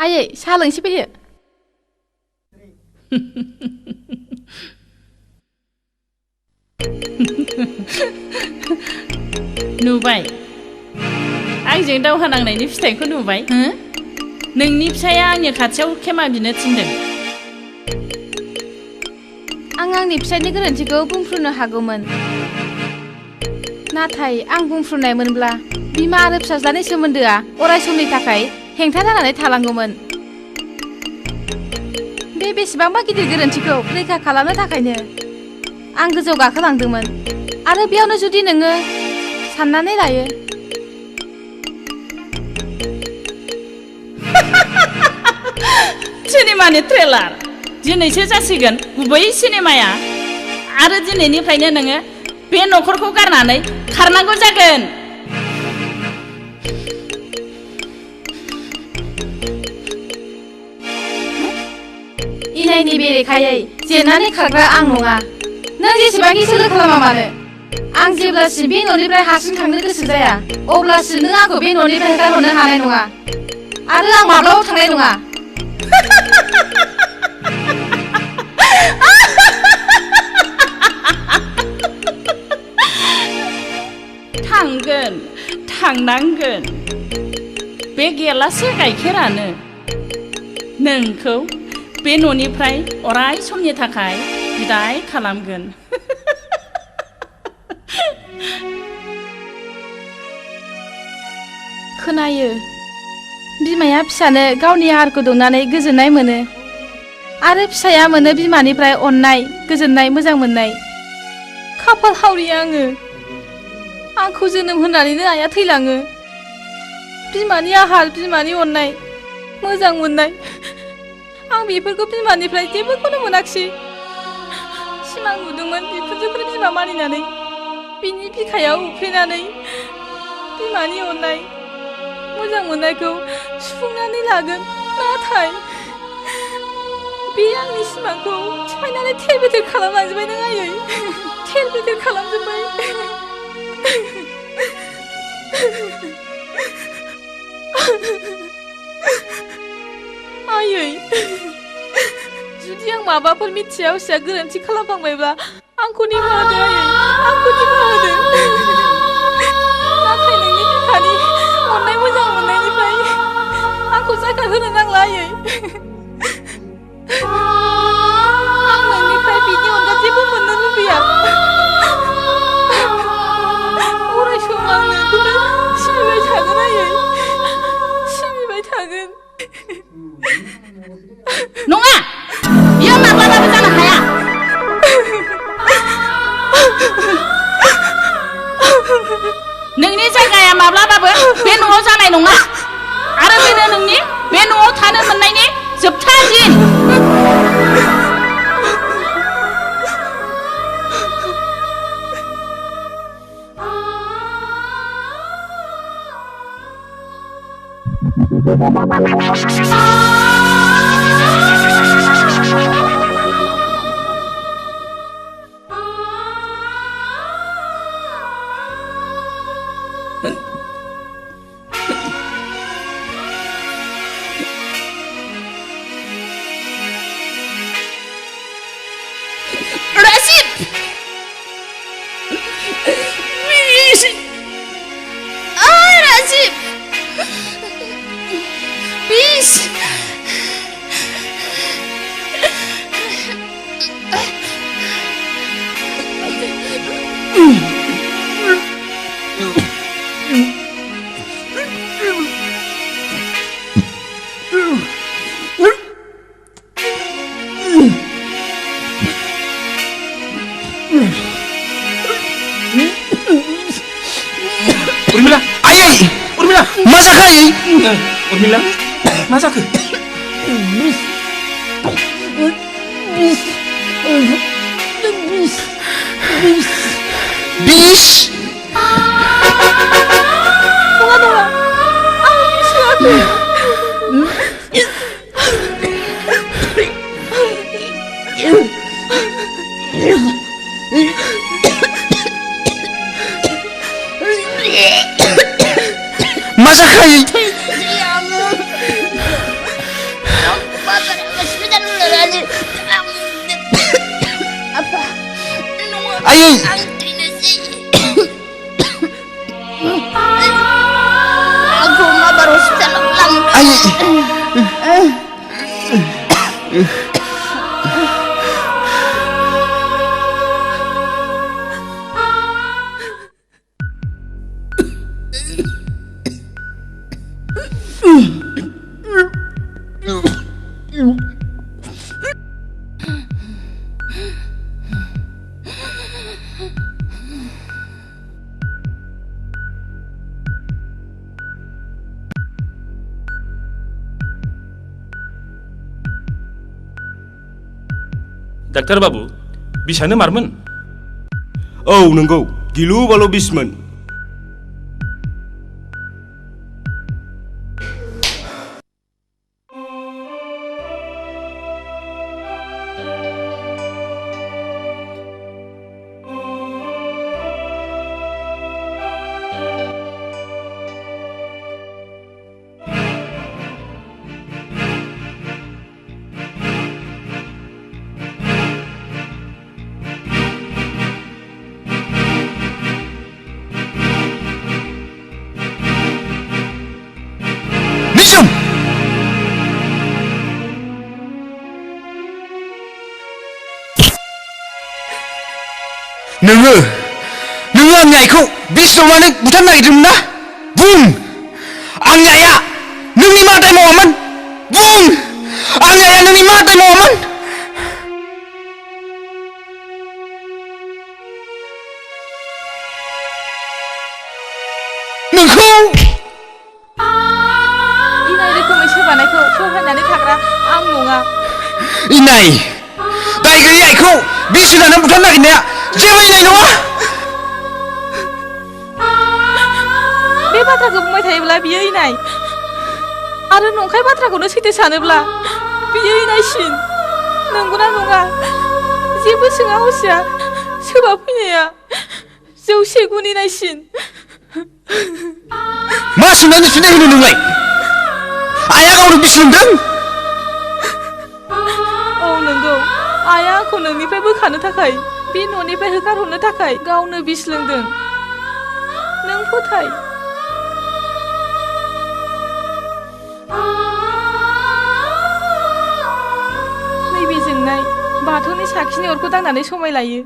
आयै साहा लोंसै फैदो नुबाय आंजों दावहा नांनायनि फिथाइखौ नुबाय नोंनि फिसाया आंनि खाथियाव खेमा बिनो थिनदों आं आंनि फिसायनि गोरोन्थिखौ बुंफ्रुनो हागौमोन नाथाय आं बुंफ्रुनायमोनब्ला बिमा आरो फिसाज्लानि सोमोन्दोआ अराय समनि थाखाय हेंथा जानानै थालांगौमोन बे बेसेबांबा गिदिर गोरोन्थिखौ रैखा खालामनो थाखायनो आं गोजौ गाखोलांदोंमोन आरो बेयावनो जुदि नोङो साननानै लायो सिनेमानि ट्रेलार दिनैसो जासिगोन गुबै सिनेमाया आरो दिनैनिफ्रायनो नोङो बे नखरखौ गारनानै खारनांगौ जागोन इनायनि बेरेखायै जेननानै खारग्रा आं नङा नों जेसेबांखि सोलो खालामा मानो आं जेब्लासिम बे न'निफ्राय हारसिं थांनो गोसो जाया अब्लासिम नों आंखौ बे न'निफ्राय गारहरनो हानाय नङा आरो आं माब्लाबाबो थांनाय नङा थांगोन थांनांगोन बे गेलासे गाइखेरानो नोंखौ बे न'निफ्राय अराय समनि थाखाय बिदाय खालामगोन खोनायो बिमाया फिसानो गावनि आहारखौ दौनानै गोजोननाय मोनो आरो फिसाया मोनो बिमानिफ्राय अननाय गोजोननाय मोजां मोननाय खाफाल हावरि आंखौ जोनोम होनानैनो आइया थैलाङो बिमानि आहार बिमानि अननाय मोजां मोननाय आं बेफोरखौ बिमानिफ्राय जेबोखौनो मोनाखिसै सिमां नुदोंमोन बिखुनजोफोर बिमा मानिनानै बिनि बिखायाव उफ्लेनानै बिमानि अननाय मोजां मोननायखौ सुफुंनानै लागोन नाथाय बे आंनि सिमांखौ सिफायनानै थेर बेथेर खालामलांजोब्बाय नों आयै थेर बेथेर खालामजोब्बाय आयै जुदि आं माबाफोर मिथिया हसिया गोरोन्थि खालामफ्लांबायब्ला आंखौ निमाहा होदो आयै आंखौ निमाहा होदो नाथाय नोंनि बिखानि अननाय मोजां मोननायनिफ्राय आंखौ जायगा होनो नांला आयै आं नोंनिफ्राय बिनि अनगा जेबो मोननो लुबैया अराय सम आं नोंखौनो सिबिबाय थागोन आयै सिबिबाय थागोन नङा बियो माब्लाबाबो जानो हाया नोंनि जायगाया माब्लाबाबो बे न'आव जानाय नङा आरो बेनो नोंनि बे न'आव थानो मोननायनि जोबथा दिन उर्मिला आयै उर्मिला मा जाखो आयै उर्मिला मा जाखो बिस नङा नङा आं बिस होआखै मा जाखो आयै आयै आंखौ माबार हस्पिटालाव लां आयै डाक्टार बाबू बिसानो मारमोन औ नंगौ गिलु बालु बिसमोन निजोम नोङो आंनि आइखौ बिस दौनानै बुथारनो नागिरदोंमोन ना बुं आंनि आइया नोंनि मा दाय मावामोन बुं आंनि आइया नोंनि मा दाय मावामोन नोंखौ इनाय रोखोमै सोबानायखौ सहायनानै थाग्रा आं नङा इनाय दाय गैयै आइखौ बिस होनानै बुथारनो नागिरनाया जेबो इनाय नङा बे बाथ्राखौ बुंबाय थायोब्ला बियो इनाय आरो नंखाय बाथ्राखौनो सैथो सानोब्ला बियो इनायसिन नंगौना नङा जेबो सोङा हसिया सोबा फैनाया 100 गुन इनायसिन मा सोंनायनि फिननाय होनो नोंलाय आइया गावनो बिस लोंदों औ नंगौ आइया आंखौ नोंनिफ्राय बोखानो थाखाय बे न'निफ्राय होखारहरनो थाखाय गावनो बिस लोंदों नों फोथाय नैबे जोंनाय बाथौनि साखिनि अरखौ दांनानै समाय लायो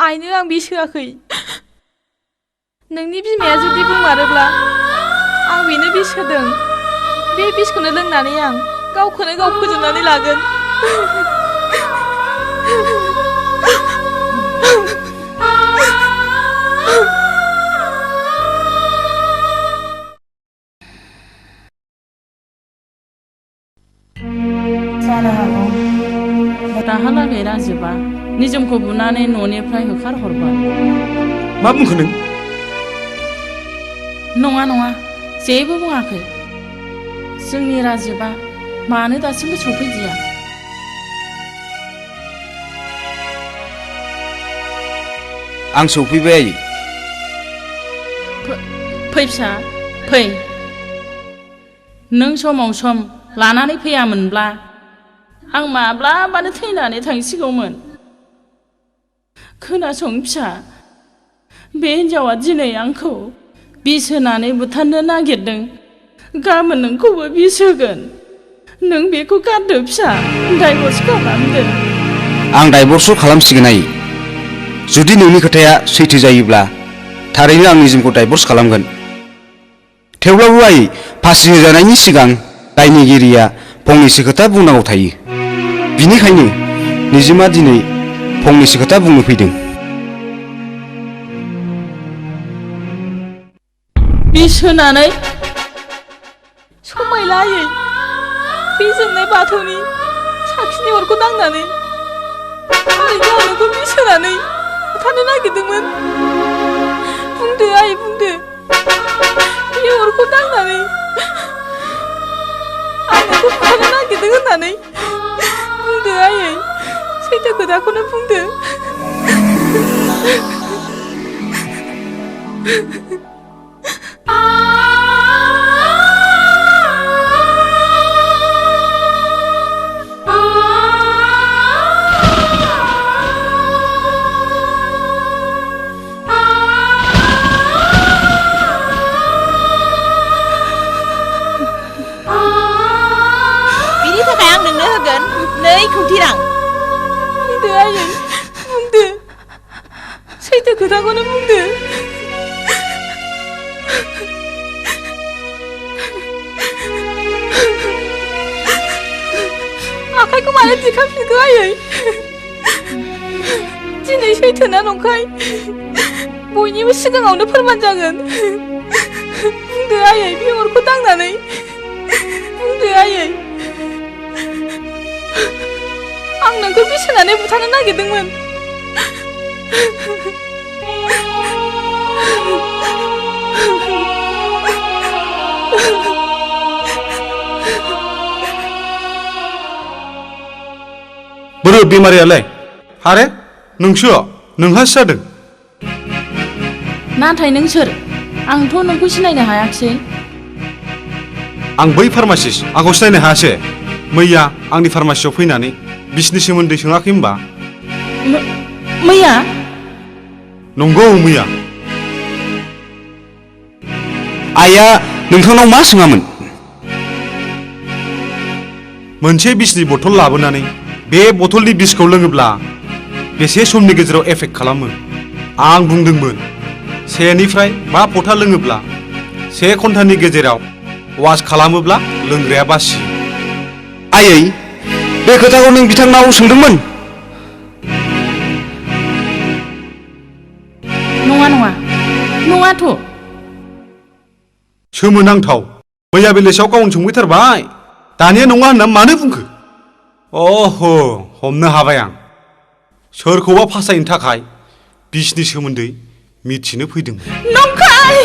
आइनो आं बिस होआखै नोंनि बिमाया जुदि बुंमारोब्ला आं बेनो बिस होदों बे बिसखौनो लोंनानै आं गावखौनो गाव फोजोबनानै लागोन जानो हागौ दाहालागै राजिबा निजोमखौ बुनानै न'निफ्राय होखारहरबाय मा बुंखो नों नङा जेबो बुङाखै जोंनि राजिबा मानो दासिमबो सफैदिया आं सफैबाय आयै फै फिसा फै नों समाव सम लानानै फैयामोनब्ला आं माब्लाबानो थैनानै थांसिगौमोन खोनासं फिसा बे हिन्जावा दिनै आंखौ बिस होनानै बुथारनो नागिरदों गाबोन नोंखौबो बिस होगोन नों बेखौ गारदो फिसा डाइभर्स खालामदो आं डाइभर्स खालामसिगोन आयै जुदि नोंनि खोथाया सैथो जायोब्ला थारैनो आं निजोमखौ डाइभर्स खालामगोन थेवब्लाबो आयै फासि होजानायनि सिगां दायनिगिरिया फंनैसो खोथा बुंनांगौ थायो बिनिखायनो निजोमा दिनै फंनैसो खोथा बुंनो फैदों बिस होनानै समाय लायै बे जोंनाय बाथौनि साखिनि अरखौ दांनानै नोंखौ बिस होनानै बुथारनो नागिरदोंमोन बुंदो आइ बुंदो बे अरखौ दांनानै आं नोंखौ बुथारनो नागिरदों होननानै बुंदो आयै सैथो खोथाखौनो बुंदो बियै खौथिरां बुंदो आयै बुंदो सैथो खोथाखौनो बुंदो आखाइखौ मानो दिखांफिनखो आयै दिनै सैथोना नंखाय बयनिबो सिगाङावनो फोरमान जागोन बुंदो आयै बे अरखौ दांनानै बुंदो आयै आं नोंखौ बिसिनानै बुथारनो नागिरदोंमोन बोरो बेमारियालाय आरे नोंसो नोंहासो जादों नाथाय नों सोर आंथ' नोंखौ सिनायनो हायाखिसै आं बै फार्मासिस्ट आंखौ सिनायनो हायासै मैया आंनि फार्मासियाव फैनानै बिसनि सोमोन्दै सोङाखै होनबा मैया नंगौ मैया आइया नोंथांनाव मा सोङामोन मोनसे बिसनि बथल लाबोनानै बे बथलनि बिसखौ लोङोब्ला बेसे समनि गेजेराव एफेक्ट खालामो आं बुंदोंमोन 1 निफ्राय 5 फथा लोङोब्ला 1 घन्टानि गेजेराव वास खालामोब्ला लोंग्राया बासियो आयै बे खोथाखौ नों बिथांनाव सोंदोंमोन नङा नङाथ' सोमोनांथाव मैया बेलासियाव गावनो सोंफैथारबाय दानिया नङा होनना मानो बुंखो अह हमनो हाबाय आं सोरखौबा फासायनो थाखाय बिसनि सोमोन्दै मिथिनो फैदोंमोन नंखाय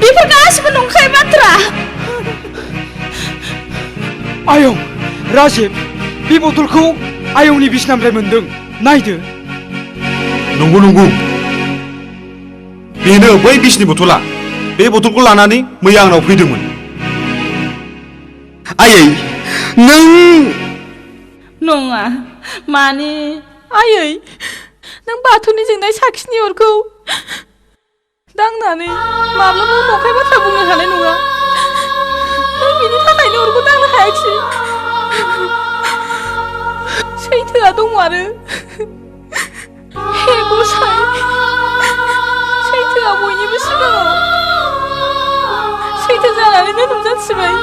बेफोर गासिबो नंखाय बाथ्रा आयं राजिब बे बथलखौ आयंनि बिसिनानिफ्राय मोनदों नायदो नंगौ बेनो बै बिसनि बथला बे बथलखौ लानानै मैया आंनाव फैदोंमोन आयै नों नङा माने आयै नों बाथौनि जोंनाय साखिनि अरखौ दांनानै माब्लाबा नंखाय बाथ्रा बुंनो हानाय नङा नों बिनि थाखायनो अरखौ दांनो हायाखिसै सैथोआ दङ आरो हे गसाइ सैथोआ बयनिबो सिगाङाव सैथो जानानैनो नुजाथिबाय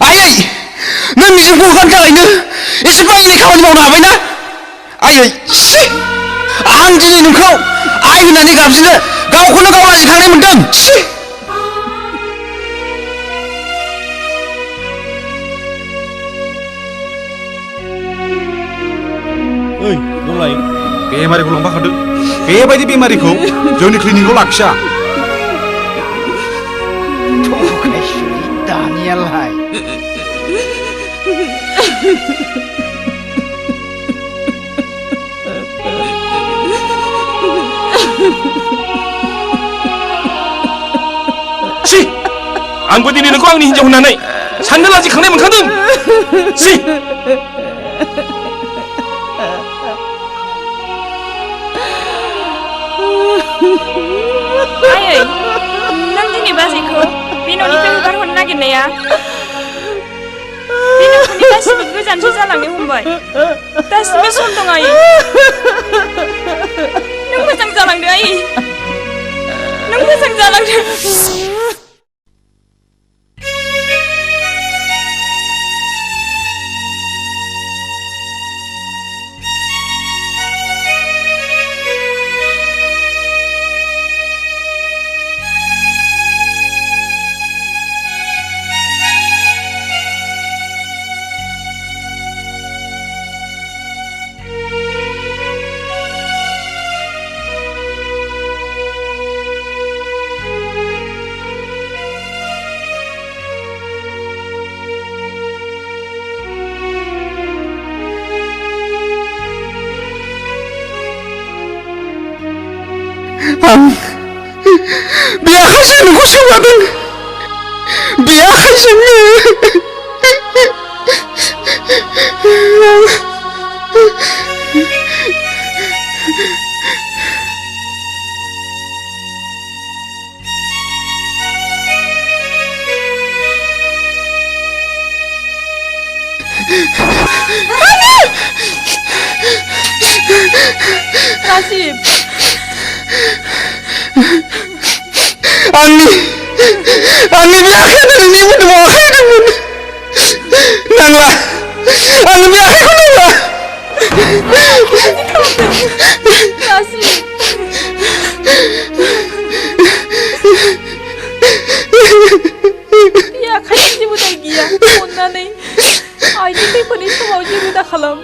आयै नों मिजिंखौ होखारनो थाखायनो एसेबां एनै खामानि मावनो हाबायना आयै आं दिनै नोंखौ आइ होननानै गाबज्रिनो गावखौनो गाव लाजिखांनाय मोनदों ओइ बुंलाय बेमारिखौ लांफाखादो बेबायदि बेमारिखौ जोंनि क्लिनिकआव लाखिया दानियालाय आंबो दिनै नोंखौ आंनि हिन्जाव होननानै साननो लाजिखांनाय मोनखादों आयै नों दिनै बाजैखौ बे न'निफ्राय होखारहरनो नागिरनाया बे न'खरनि गासिबो गोजानसो जालांनो हमबाय दासिमबो सम दं आयै नों मोजां जालांदो आयै नों मोजां जालांदो आं बे आखाइजों नोंखौ सोमादों बे आखाइजोंनो राजिब आंनि बे आखायानो नोंनि मोदोमाव आखाइ होदोंमोन नांला आंनि बे आखाइखौ नांला राजिब बे आखाइनि जेबो दाय गैया अननानै आइनि खैफोदनि समाव जेबो दा खालाम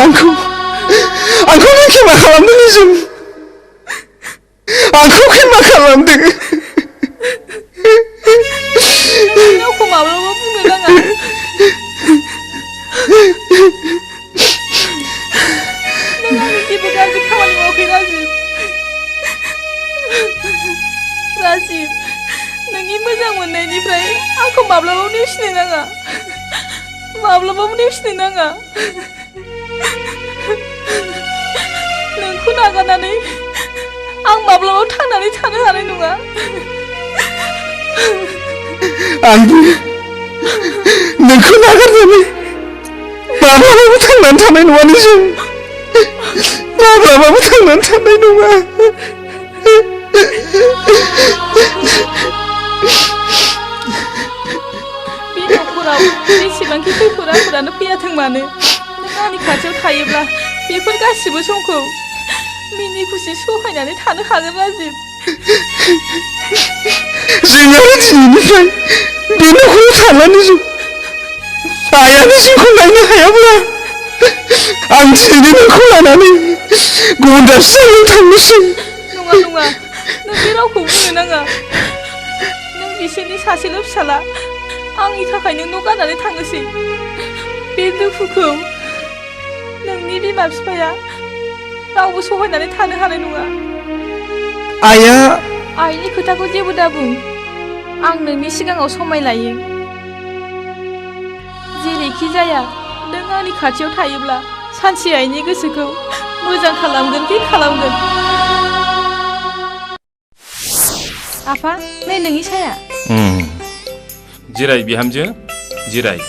आंखौ नों क्षमा खालामदों निजोम आंखौ क्षमा खालामदों रावखौ माब्लाबा बुंनो नाङा नों आंनि जेबो गाज्रि खामानि मावाखै राजिब नोंनि मोजां मोननायनिफ्राय आंखौ माब्लाबाबो नेवसिनो नाङा माब्लाबाबो नेवसिनो नाङा नोंखौ नागारनानै आं माब्लाबाबो थांनानै थानो हानाय नङा आंबो नोंखौ नागारनानै माब्लाबाबो थांनानै थानाय नङा निजोम माब्लाबाबो थांनानै थानाय नङा बे न'खराव बेसेबांखि खैफोद आफोदानो फैयाथों मानो नों आंनि खाथियाव थायोब्ला बेफोर गासिबो समखौ मिनि खुसि सहायनानै थानो हागोन राजिब जों आरो दिनैनिफ्राय बे न'खराव थानानै जों आइयानो जोंखौ नायनो हायाब्ला आं दिनैनो नोंखौ लानानै गुबुन दाबसे जायगायाव थांनोसै नङा नङा नों बे रावखौ बुंनो नाङा नों बिसोरनि सासेल' फिसाला आंनि थाखाय नों न' गारनानै थांनोसै बे दुखुखौ नोंनि बिमा बिफाया रावबो सहायनानै थानो हानाय नङा आइया आइनि खोथाखौ जेबो दाबुं आं नोंनि सिगाङाव समाय लायो जेरैखि जाया नों आंनि खाथियाव थायोब्ला सानसे आइनि गोसोखौ मोजां खालामगोन कि खालामगोन आफा नै नोंनि साया जिराय बिहामजो जिराय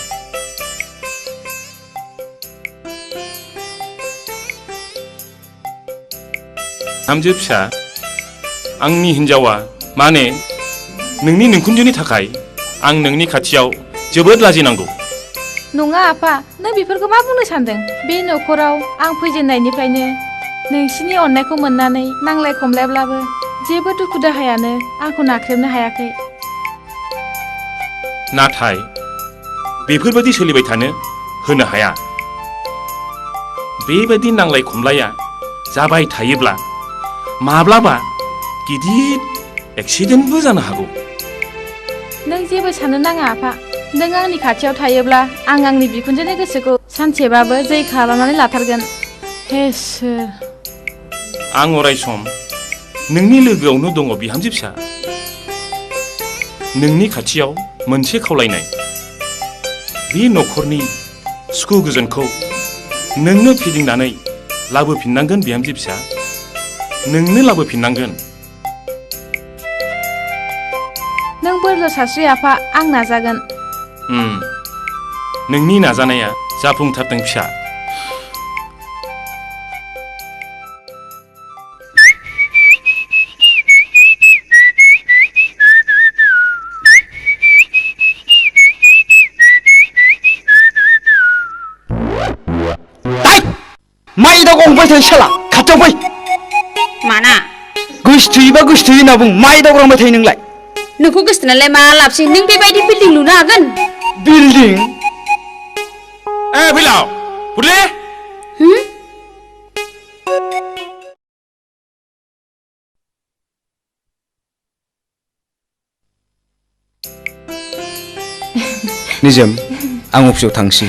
बिहामजो फिसा आंनि हिन्जावा माने नोंनि नोंखुनजोनि थाखाय आं नोंनि खाथियाव जोबोद लाजिनांगौ नङा आफा नों बेफोरखौ मा बुंनो सानदों बे न'खराव आं फैजेननायनिफ्रायनो नोंसिनि अननायखौ मोननानै नांलाय खमलायब्लाबो जेबो दुखु दाहायानो आंखौ नाख्रेबनो हायाखै नाथाय बेफोरबायदि सोलिबाय थानो होनो हाया बेबायदि नांलाय खमलाया जाबाय थायोब्ला माब्लाबा गिदिर एक्सिडेन्टबो जानो हागौ नों जेबो साननो नाङा आफा नों आंनि खाथियाव थायोब्ला आं आंनि बिखुनजोनि गोसोखौ सानसेबाबो जै खालामनानै लाथारगोन हे इसोर आं अराय सम नोंनि लोगोआवनो दङ बिहामजो फिसा नोंनि खाथियाव मोनसे खावलायनाय बे न'खरनि सुखु गोजोनखौ नोंनो फिदिंनानै लाबोफिननांगोन बिहामजो फिसा नोंनो लाबोफिननांगोन नों बोरल सास्रि आफा आं नाजागोन नोंनि नाजानाया जाफुंथारदों फिसा माइ दाव गंबाय थायो साला खाथियाव फै माना गोसथोयोबा गोसथोयो होनना बुं माइ दावग्रांबाय थायो नोंलाय नोंखौ गोसथोनालाय मा लाबसै नों बेबायदि बिल्डिं लुनो हागोन बिल्डिं फैलाव बुरले निजोम आं अफिसाव थांसै